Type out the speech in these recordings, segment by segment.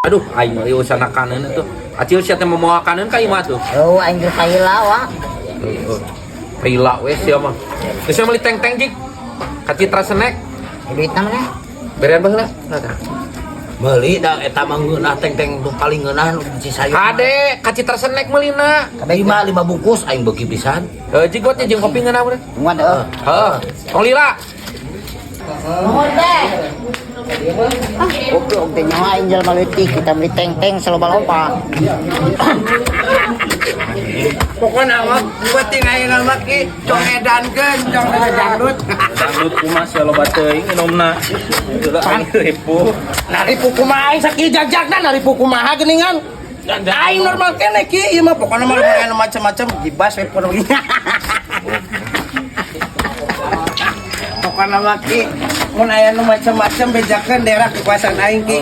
Aduh, aing mah ieu sana kaneun tuh. Acil sia teh momoa kaneun ka imah tuh. Oh, aing geus paila wa. Paila we sia mah. Geus meuli teng-teng jik. Ka Citra Snack. Duitna mana? Berean baheula. Meuli da eta mah ngeunah teng-teng nu paling ngeunah nu si sayur. Ade, ka Citra Snack meulina. Kabeh 5 bungkus aing beuki pisan. Jik buat jeung kopi ngeunah urang. Muat heuh. Heeh. Tong lila. Nuhun teh. Oke, teh nyawa aing jelema leutik kita beli teng-teng saloba-loba. Pokona mah penting aing mah ki cong edankeun, cong dangdut. Dangdut kumaha sia loba teuing minumna. Heula aing ripuh. Naripu kumaha aing sakieu jagjagna naripu kumaha geuningan. Aing normal keneh ki ieu mah pokona mah anu macam-macam gibas we podo. Pokona mah ki mun aya nu macam-macam bejakeun daerah kekuasaan aing ki.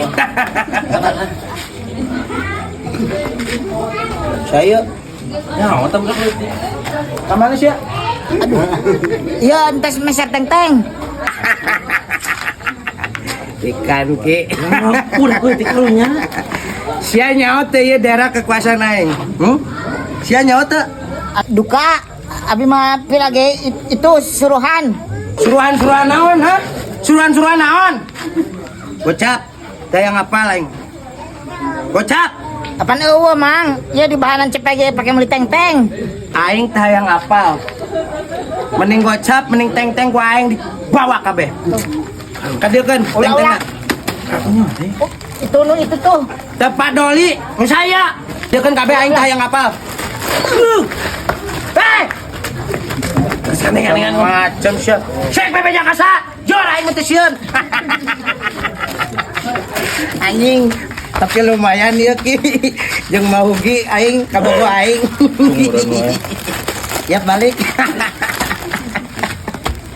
Saya Nyawa teh budak leutik. ka mana sia? Ieu entes meser teng-teng. Ikan ki. Pun leutik karunya. Sia nyaho teh ieu daerah kekuasaan aing. Sia nyaho teh Duka abi mah pilage itu suruhan. suruhan-suruhan naon ha? Suruhan-suruhan naon? Gocap, daya ngapal aing. Gocap, Apaan eueuh mang? Ieu di bahanan CPG pake meuli teng-teng. aing teh hayang ngapal. Mending gocap, mending teng-teng ku aing dibawa kabeh. Kadeukeun teng-tengna. Oh, itu tuh. Tepat doli, mun saya. Deukeun kabeh aing teh hayang ngapal. Hei! Sanengan macam sia. Cek bebe jakasa. Jor aing mah teh sieun. Anjing, tapi lumayan ya ki. Jeung mahugi aing kabogo aing. Ya balik.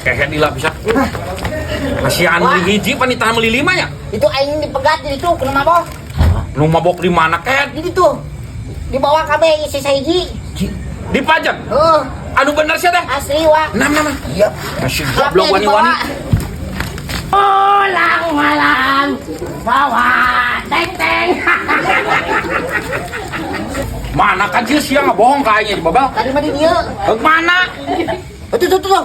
Kayak dila bisa. Kasihan meuli hiji panitahan meuli 5 ya. Itu aing dipegat di itu ke mabok. Nu mabok di mana ket? Jadi tuh dibawa kabeh isi sahiji. Dipajak. Anu bener sia teh. Asli wa. Nama. Iya. Masih goblok wani-wani. Pulang malam bawa teng-teng. Mana kan sih sia ngabohong ka aing babal? Tadi mah di dieu. Heuk mana? Tuh.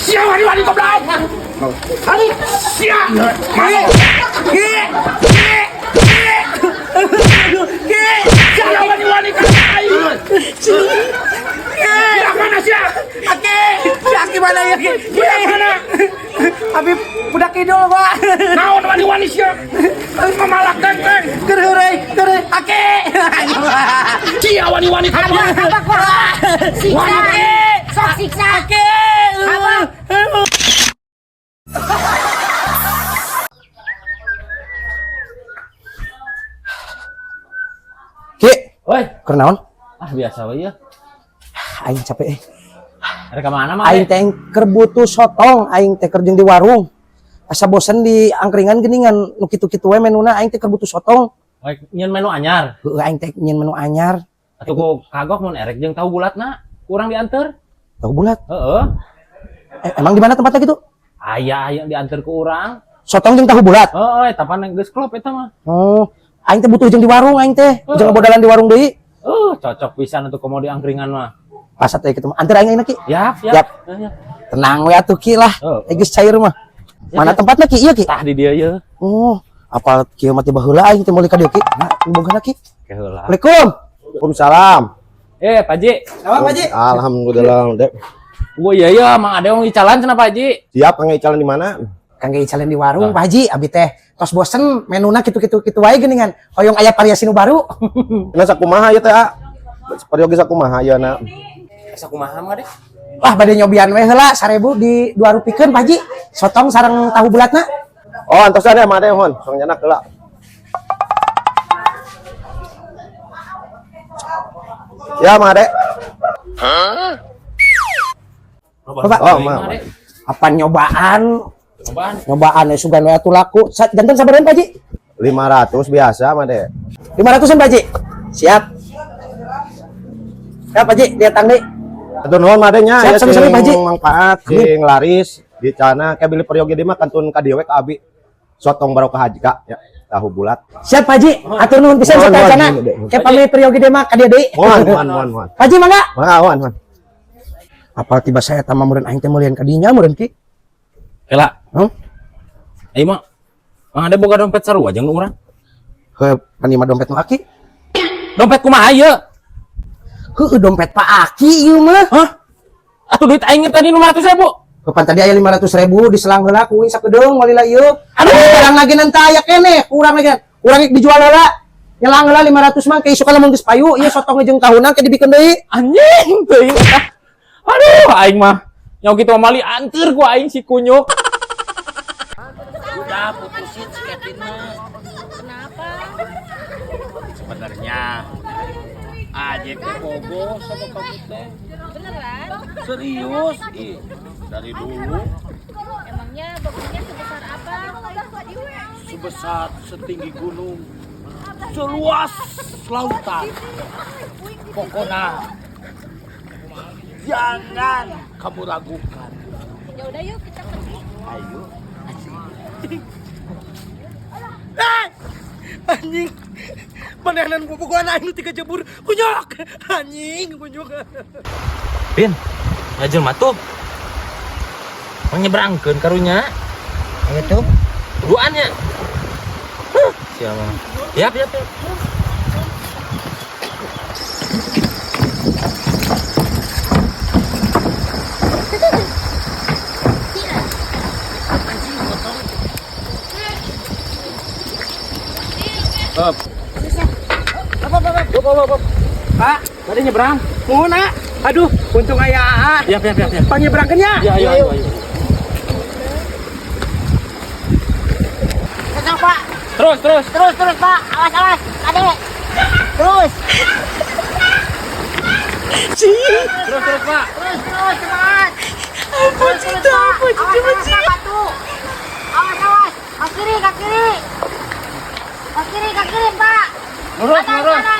Sia wani-wani goblok. Hari Sia. Mana? Sia wani-wani ka aing. Sia mana sia? Aki mana ya ki? Sia mana? Abi budak kidul Pak. Naon wani-wani sia? Mamalak teng-teng. Keur heureuy. Aki. Sia wani-wani ka aing. abak wah. Siksa. Sok siksa. Abak. Ki, Woi, keur naon? biasa we ya. Aing capek. Ada ke mana mah? Aing teh keur butuh sotong, aing teh keur jeung di warung. Asa bosen di angkringan geuningan nu kitu-kitu we menuna aing teh keur butuh sotong. Nyen menu anyar. Heueuh aing teh nyen menu anyar. Atuh ku kagok mun erek jeung tahu bulatna. Kurang dianter. Tahu bulat. Heeh. Emang di mana tempatnya gitu? Aya yang dianter ke urang. Sotong jeung tahu bulat. Heeh, eta pan geus klop eta mah. Oh, aing teh butuh jeung di warung aing teh. Jeung bodalan di warung deui. Cocok pisan untuk komo di angkringan mah. Pas atuh kitu mah. Antar aing ayeuna Ki. Yap. Tenang we atuh Ki lah. Geus cair mah. Mana tempatnya Ki? Ieu Ki. Tah di dieu ye. Oh, apal kieu mah teh baheula aing teh meuli ka dieu Ki. Nah, boga Ki. Keheula. Assalamualaikum. Waalaikumsalam. Pak Ji. Apa Pak Ji? Alhamdulillah, Dek. Gua iya Mang Ade wong icalan cenah Pak Ji. Siap Kang Icalan di mana? Kang ge icalan di warung Pak Haji, abi teh tos bosen menuna kitu-kitu wae geuningan. Hoyong aya variasi nu baru. Nasa kumaha ya teh? peryogi sakumaha ayeuna. Asa kumaha mah deh. Wah, bade nyobian we heula 1000 di 2 rupikeun Pak Haji. Sotong sareng tahu bulatna. Oh, antos ada mah deh hon, song nyanak heula. Ya, mah dek. Bapak, Oh, mah. apa nyobaan? Apaan? Nyobaan sugan we atuh laku. Janten sabaraha Pak Haji? 500 biasa mah dek. 500-an Pak Haji. Siap. Ya Pak Haji, lihat tang deui. Atur nuhun mah nya Siap, ya sama-sama, Pak Haji. manfaat sing laris di cana kayak beli peryogi di mah kantun ka dieu we ka abi. Sotong barokah haji Kak ya. Tahu bulat. Siap Pak Haji. Atur nuhun pisan Mohon, sakajana. mohon, mohon. Ke pami peryogi deh mah ka dieu deui. Mohon. Pak Haji mangga. Mohon. Apa tiba saya tama meureun aing teh mulian ka dinya meureun ki? Kela. Heuh? Ayo mah. Ada boga dompet sarua jeung urang. Heuh, panima dompet nu aki? Dompet kumaha ieu? Heuh, dompet Pak Aki ieu mah. Hah? Atuh duit aing tadi 500.000. Kapan tadi aya 500.000 diselang heula ku sakedeung walila ieu. Aduh, kurang lagi nanti aya keneh, kurang lagi. Kurang dijual heula. Nyelang heula 500 mah ke isu kana mun geus payu, ieu sotong jeung tahunan ke dibikeun deui. Anjing teuing eta. Aduh, aing mah nyawa kitu mali antir ku aing si kunyuk. Udah putusin si Kevin mah. Kenapa? Sebenarnya Ajek teh bogo sama kamu teh. Beneran? Serius, dari dulu Emangnya babunya sebesar apa? sebesar setinggi gunung, seluas lautan. Pokoknya jangan kamu ragukan. Ya udah yuk kita pergi. Ayo. Anjing. Panenan bobogohan aing tiga jebur. Kunyok. Anjing kunyok. Pin, ngajeng matuh. Menyeberangkeun karunya. Gitu. Duaannya. Siapa? Yap. Pak, tadi nyebrang. Nuhun, ah. Aduh, untung aya. Yap. Panyebrangkeun nya. Ya, ayo. Pak. Terus. Terus Pak. Awas. Adek. Terus. Terus, Pak. Terus cepat. Ampun cinta. Awas. Ke kiri, Pak. Lurus. Kanan.